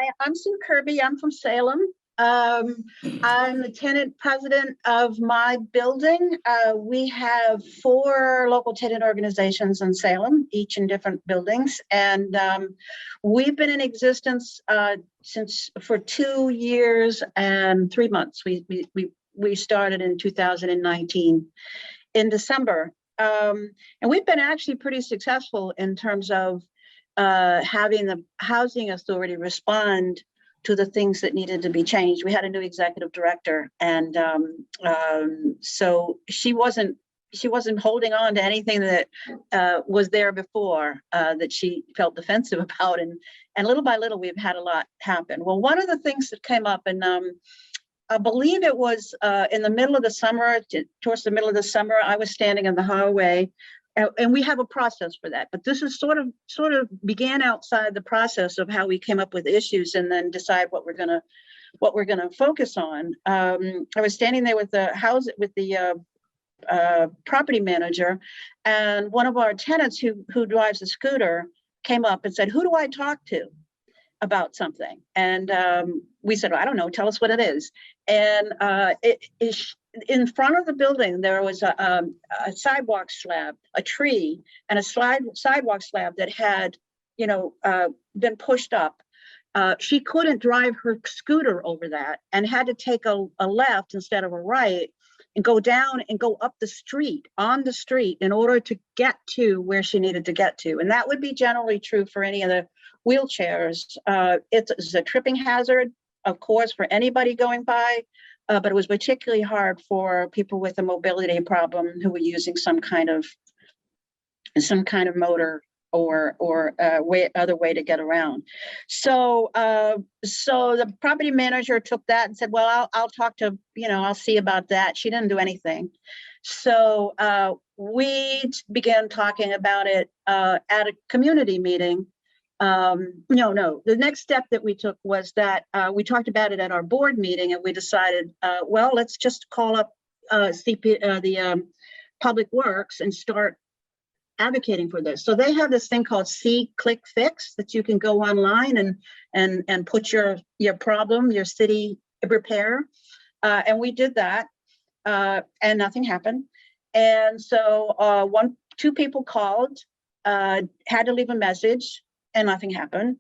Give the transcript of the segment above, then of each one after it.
Hi, I'm Sue Kirby. I'm from Salem. I'm the tenant president of my building. We have 4 local tenant organizations in Salem, each in different buildings. And we've been in existence for 2 years and 3 months. We started in 2019 in December. And we've been actually pretty successful in terms of having the housing authority respond to the things that needed to be changed. We had a new executive director, and so she wasn't holding on to anything that was there before that she felt defensive about, and little by little we've had a lot happen. Well, one of the things that came up, and I believe it was in the middle of the summer, towards the middle of the summer, I was standing in the hallway. And we have a process for that, but this is sort of began outside the process of how we came up with issues and then decide what we're gonna focus on. I was standing there with the property manager, and one of our tenants who drives a scooter came up and said, "Who do I talk to about something?" And we said, "I don't know. Tell us what it is." And in front of the building, there was a sidewalk slab, a tree, and a sidewalk slab that had, been pushed up. She couldn't drive her scooter over that and had to take a left instead of a right and go down and go up the street, on the street, in order to get to where she needed to get to. And that would be generally true for any of the wheelchairs. It's a tripping hazard, of course, for anybody going by. But it was particularly hard for people with a mobility problem who were using some kind of motor or other way to get around. So the property manager took that and said, "Well, I'll talk to, I'll see about that." She didn't do anything. So we began talking about it at a community meeting. The next step that we took was that we talked about it at our board meeting, and we decided, well, let's just call up the Public Works and start advocating for this. So they have this thing called See, Click, Fix that you can go online and put your problem, your city repair, and we did that, and nothing happened. And so 2 people called, had to leave a message, and nothing happened.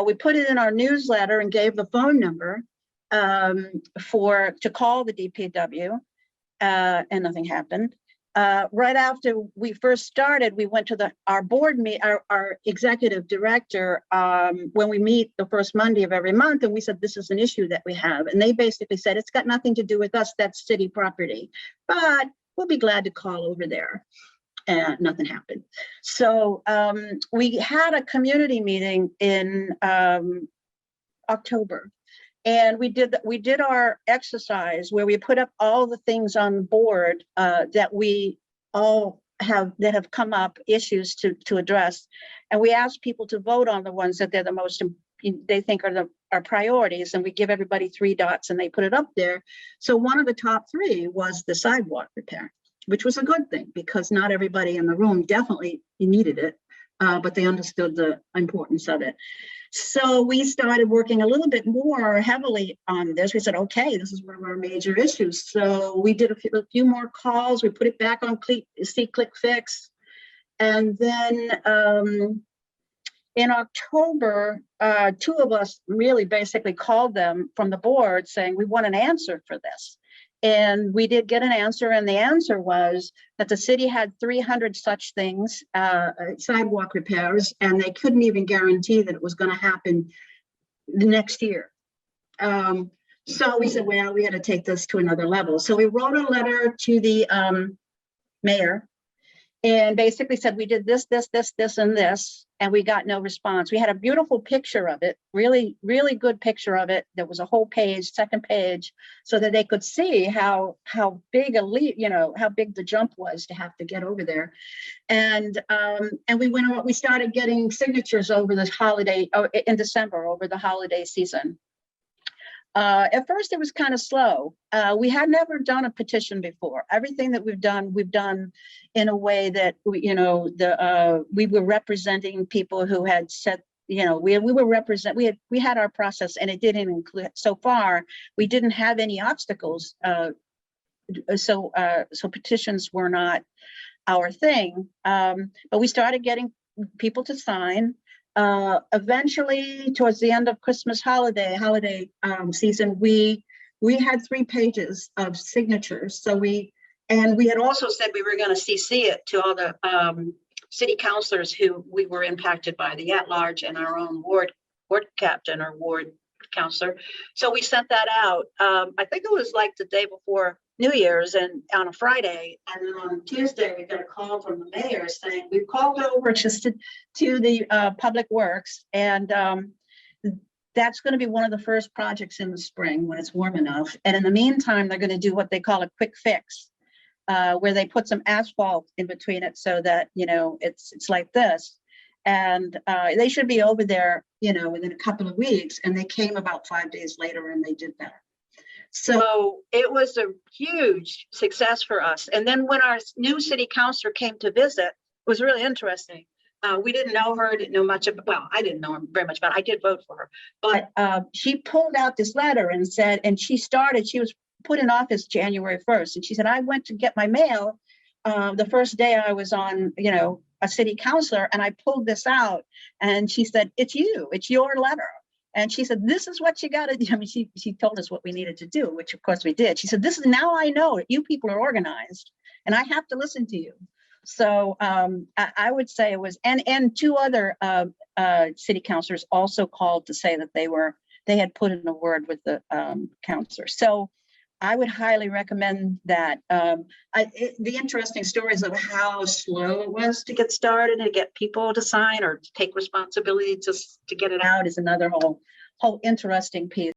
We put it in our newsletter and gave the phone number to call the DPW, and nothing happened. Right after we first started, we went to our board meet, our executive director, when we meet the first Monday of every month, and we said, "This is an issue that we have." And they basically said, "It's got nothing to do with us, that's city property, but we'll be glad to call over there." And nothing happened. So we had a community meeting in October, and we did our exercise where we put up all the things on board that we all have come up, issues to address, and we asked people to vote on the ones that they think are our priorities, and we give everybody 3 dots and they put it up there. So one of the top 3 was the sidewalk repair, which was a good thing because not everybody in the room definitely needed it, but they understood the importance of it. So we started working a little bit more heavily on this. We said, okay, this is one of our major issues. So we did a few more calls. We put it back on See, Click, Fix. And then in October, 2 of us really basically called them from the board saying, we want an answer for this. And we did get an answer, and the answer was that the city had 300 such things, sidewalk repairs, and they couldn't even guarantee that it was going to happen the next year. So we said, well, we had to take this to another level. So we wrote a letter to the mayor and basically said, we did this, and this, and we got no response. We had a beautiful picture of it, really, really good picture of it. There was a whole page, second page, so that they could see how big how big the jump was to have to get over there. And we started getting signatures over this holiday, in December, over the holiday season. At first, it was kind of slow. We had never done a petition before. Everything that we've done in a way that we were representing people who had said we were we had our process, and it didn't include, so far, we didn't have any obstacles. So petitions were not our thing. But we started getting people to sign. Eventually, towards the end of Christmas holiday season, we had 3 pages of signatures. So we had also said we were going to CC it to all the city councilors who we were impacted by, the at-large and our own ward captain or ward counselor. So we sent that out. I think it was like the day before New Year's, and on a Friday, and then on Tuesday we got a call from the mayor saying we've called over just to the public works, and that's going to be one of the first projects in the spring when it's warm enough. And in the meantime, they're going to do what they call a quick fix, where they put some asphalt in between it so that it's like this. And they should be over there within a couple of weeks. And they came about 5 days later and they did that. So it was a huge success for us. And then when our new city councilor came to visit, it was really interesting. We didn't know her, didn't know much about, well, I didn't know her very much, but I did vote for her. But she pulled out this letter and said, and she was put in office January 1st. And she said, I went to get my mail the first day I was on, a city councilor, and I pulled this out. And she said, it's your letter. And she said, this is what you got to do. I mean, she told us what we needed to do, which of course we did. She said, now I know that you people are organized and I have to listen to you. So I would say it was, and 2 other city councilors also called to say that they had put in a word with the councilor. So I would highly recommend that. The interesting stories of how slow it was to get started and to get people to sign or to take responsibility to get it out is another whole interesting piece.